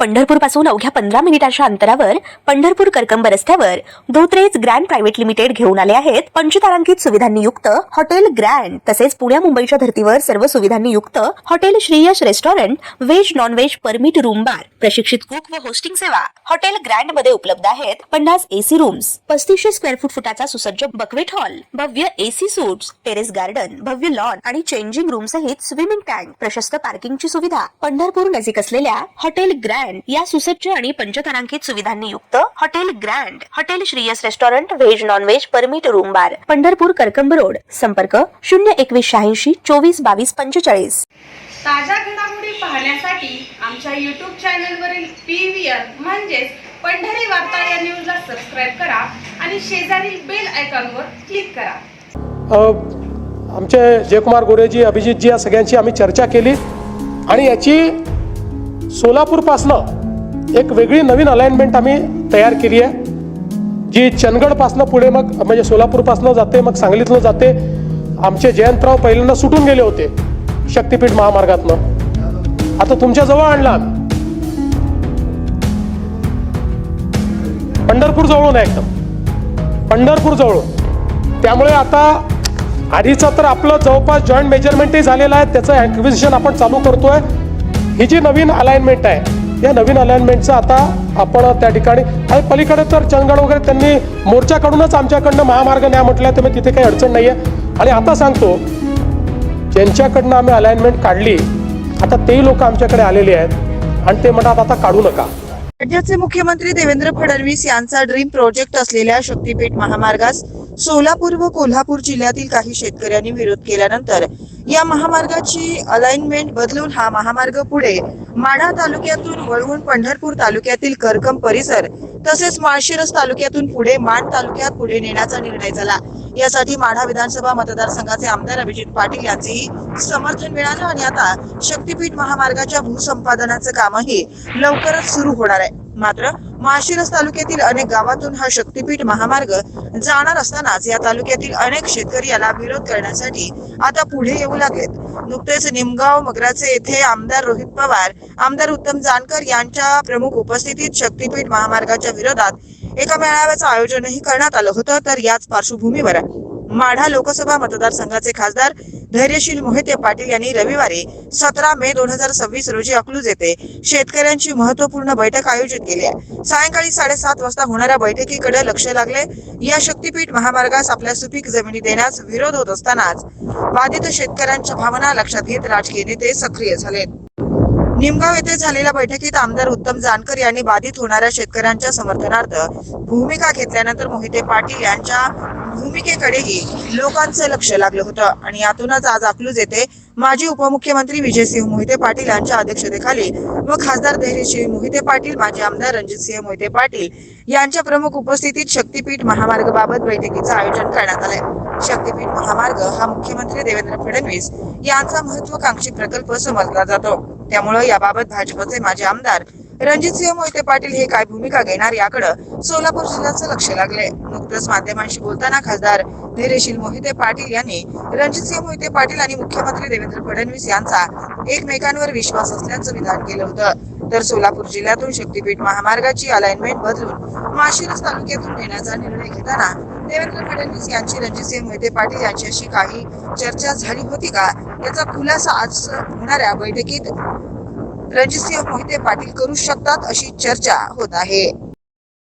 पंढरपूर पासून अवघ्या 15 मिनिटांच्या अंतरावर पंढरपूर करकंब रस्त्यावर धोत्रेज ग्रँड प्रायव्हेट लिमिटेड घेऊन आले आहेत पंचतारांकित सुविधांनी युक्त हॉटेल ग्रँड। तसेच पुण्या मुंबईच्या धर्तीवर सर्व सुविधांनी युक्त hotel Shriyash restaurant, veg non veg permit room bar, प्रशिक्षित कुक व होस्टिंग सेवा हॉटेल ग्रँड मध्ये उपलब्ध आहेत। 50 एसी रूम्स, 3500 स्क्वेअर फुटाचा सुसज्ज बकवेट हॉल, भव्य एसी सूट्स, टेरेस गार्डन, भव्य लॉन आणि चेंजिंग रूम सहित स्विमिंग टँक, प्रशस्त पार्किंगची सुविधा। पंढरपूर नजीक असलेल्या हॉटेल ग्रँड या सुसज्ज आणि पंचतारांकित सुविधांनी युक्त hotel grand, hotel Shriyas restaurant, veg non veg permit room बार, पंढरपूर करकंब रोड। संपर्क 02186 24 22 45। ताज्या घडामोडी पाहण्यासाठी आमच्या YouTube चॅनलवरील PVR म्हणजेच पंढरी वार्ता या न्यूजला सबस्क्राइब करा आणि शेजारील बेल आयकॉनवर क्लिक करा। आमचे जयकुमार गोरेजी, अभिजितजी या सगळ्यांची आम्ही चर्चा केली आणि याची सोलापूरपासनं एक वेगळी नवीन अलाइनमेंट आम्ही तयार केली आहे, जी चंदगडपासनं पुढे मग म्हणजे सोलापूरपासनं जाते, मग सांगलीतनं जाते। आमचे जयंतराव पहिल्यांदा सुटून गेले होते शक्तीपीठ महामार्गातनं, आता तुमच्या जवळ आणला आम्ही पंढरपूर जवळून आहे, एकदम पंढरपूर जवळून। त्यामुळे आता आधीचं तर आपलं जवळपास जॉईंट मेजरमेंटही झालेलं आहे, त्याचं ॲक्विजिशन आपण चालू करतोय। ही जी नवीन अलाइनमेंट आहे, या नवीन अलाइनमेंटचं आता आपण त्या ठिकाणी आणि पलीकडे तर चंदगड वगैरे त्यांनी मोर्चाकडूनच आमच्याकडनं महामार्ग न्या म्हटलं, त्यामुळे तिथे काही अडचण नाही आहे। आणि आता सांगतो, ज्यांच्याकडनं आम्ही अलाइनमेंट काढली, आता तेही लोक आमच्याकडे आलेले आहेत आणि ते म्हणतात आता काढू नका। राज्याचे मुख्यमंत्री देवेंद्र फडणवीस यांचा ड्रीम प्रोजेक्ट असलेल्या शक्तीपीठ महामार्गास सोलापूर व कोल्हापूर जिल्ह्यातील काही शेतकऱ्यांनी विरोध केल्यानंतर या महामार्गाची अलाइनमेंट बदलून हा महामार्ग पुढे माढा तालुक्यातून वळवून पंढरपूर तालुक्यातील करकंब परिसर तसेच माळशिरस तालुक्यातून पुढे माण तालुक्यात पुढे नेण्याचा निर्णय झाला। यासाठी माढा विधानसभा मतदारसंघाचे आमदार अभिजित पाटील यांचेही समर्थन मिळालं आणि आता शक्तीपीठ महामार्गाच्या भूसंपादनाचं कामही लवकरच सुरू होणार आहे। मात्र माळशिरस तालुक्यातील अनेक गावातून हा शक्तीपीठ महामार्ग जाणार असतानाच या तालुक्यातील अनेक शेतकरी याला विरोध करण्यासाठी आता पुढे येऊ लागलेत। नुकतेच निमगाव मगराचे येथे आमदार रोहित पवार, आमदार उत्तम जानकर यांच्या प्रमुख उपस्थितीत शक्तीपीठ महामार्गाच्या विरोधात एका मेळाव्याचं आयोजनही करण्यात आलं होतं। तर याच पार्श्वभूमीवर माढा लोकसभा मतदारसंघाचे खासदार धैर्यशील मोहिते पाटील यांनी रविवारी 17 मे 2026 रोजी अकलूज येथे शेतकऱ्यांची महत्वपूर्ण बैठक आयोजित केली आहे। सायंकाळी 7:30 वाजता होणाऱ्या बैठकीकडे लक्ष लागले। या शक्तीपीठ महामार्गास आपल्या सुपीक जमिनी देण्यास विरोध होत असतानाच बाधित शेतकऱ्यांच्या भावना लक्षात घेत राजकीय नेते सक्रिय झाले। निमगाव येथे झालेल्या बैठकीत आमदार उत्तम जानकर यांनी बाधित होणाऱ्या शेतकऱ्यांच्या समर्थनार्थ भूमिका घेतल्यानंतर मोहिते पाटील यांच्या भूमिकेकडेही लोकांचं लक्ष लागलं होतं आणि यातूनच आज अकलूज येथे माजी उपमुख्यमंत्री विजयसिंह मोहिते पाटील यांच्या अध्यक्षतेखाली व खासदार धैर्यशील मोहिते पाटील, माजी आमदार रणजितसिंह मोहिते पाटील यांच्या प्रमुख उपस्थितीत शक्तीपीठ महामार्गाबाबत बैठकीचं आयोजन करण्यात आलंय। शक्तीपीठ महामार्ग हा मुख्यमंत्री देवेंद्र फडणवीस यांचा महत्वाकांक्षी प्रकल्प समजला जातो, त्यामुळे याबाबत भाजपचे माजी आमदार रणजितसिंह मोहिते पाटील हे काय भूमिका घेणार याकडे सोलापूर जिल्ह्याचं लक्ष लागले। नुकतंच माध्यमांशी बोलताना खासदार धैर्यशील मोहिते पाटील यांनी रणजितसिंह मोहिते पाटील आणि मुख्यमंत्री देवेंद्र फडणवीस यांचा एकमेकांवर विश्वास असल्याचं विधान केलं होतं। तर सोलापूर जिल्ह्यातून शक्तीपीठ महामार्गाची अलाइनमेंट बदलून माळशिरस तालुक्यातून नेण्याचा निर्णय घेताना देवेंद्र फडणवीस यांची रणजितसिंह मोहिते पाटील यांच्याशी काही चर्चा झाली होती का, याचा खुलासा आज होणाऱ्या बैठकीत रणजितसिंह मोहिते पाटील करू शकतात अशी चर्चा होत आहे।